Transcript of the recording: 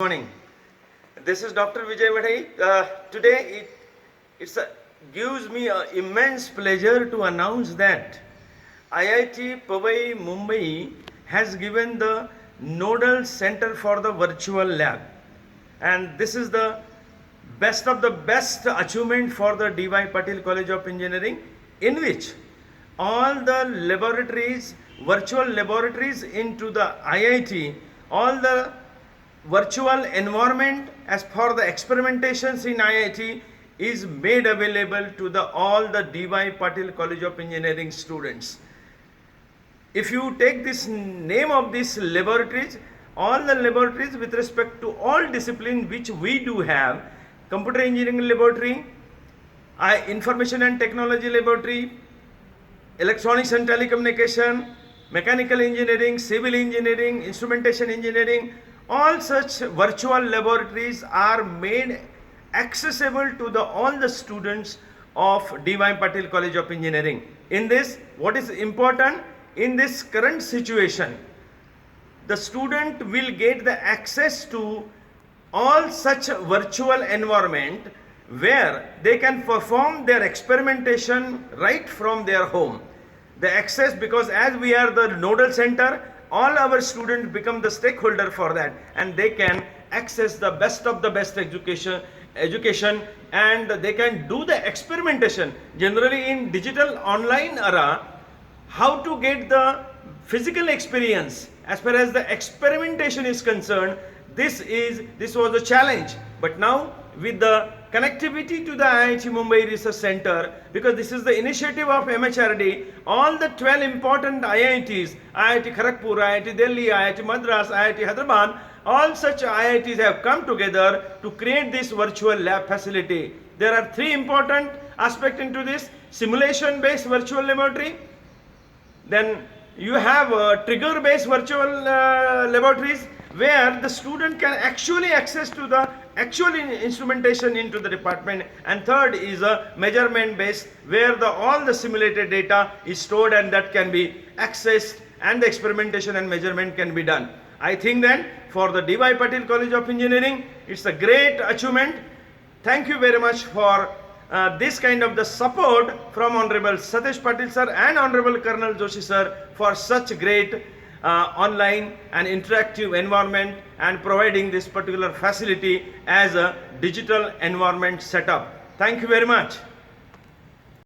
Morning. This is Dr. Vijay Vadai. Today it gives me an immense pleasure to announce that IIT Powai Mumbai has given the Nodal Center for the Virtual Lab, and this is the best of the best achievement for the D.Y. Patil College of Engineering, in which all the laboratories, virtual laboratories into the IIT, all the virtual environment as for the experimentations in IIT is made available to all the D.Y. Patil College of Engineering students. If you take this name of these laboratories, all the laboratories with respect to all disciplines which we do have, computer engineering laboratory, information and technology laboratory, electronics and telecommunication, mechanical engineering, civil engineering, instrumentation engineering, all such virtual laboratories are made accessible to all the students of D.Y. Patil College of Engineering. In this, what is important, in this current situation, the student will get the access to all such virtual environment where they can perform their experimentation right from their home. The access, because as we are the nodal center, all our students become the stakeholder for that, and they can access the best of the best education, and they can do the experimentation. Generally in digital online era, how to get the physical experience as far as the experimentation is concerned, this was a challenge. But now with the connectivity to the IIT Mumbai Research Center, because this is the initiative of MHRD, all the 12 important IITs, IIT Kharagpur, IIT Delhi, IIT Madras, IIT Hyderabad, all such IITs have come together to create this virtual lab facility. There are three important aspects into this: simulation based virtual laboratory, then you have trigger based virtual laboratories where the student can actually access to the actual instrumentation into the department, and third is a measurement based where all the simulated data is stored and that can be accessed and the experimentation and measurement can be done. I think that for the D.Y. Patil College of Engineering, it's a great achievement. Thank you very much for this kind of the support from Honorable Satish Patil sir and Honorable Colonel Joshi sir for such great online and interactive environment and providing this particular facility as a digital environment setup. Thank you very much.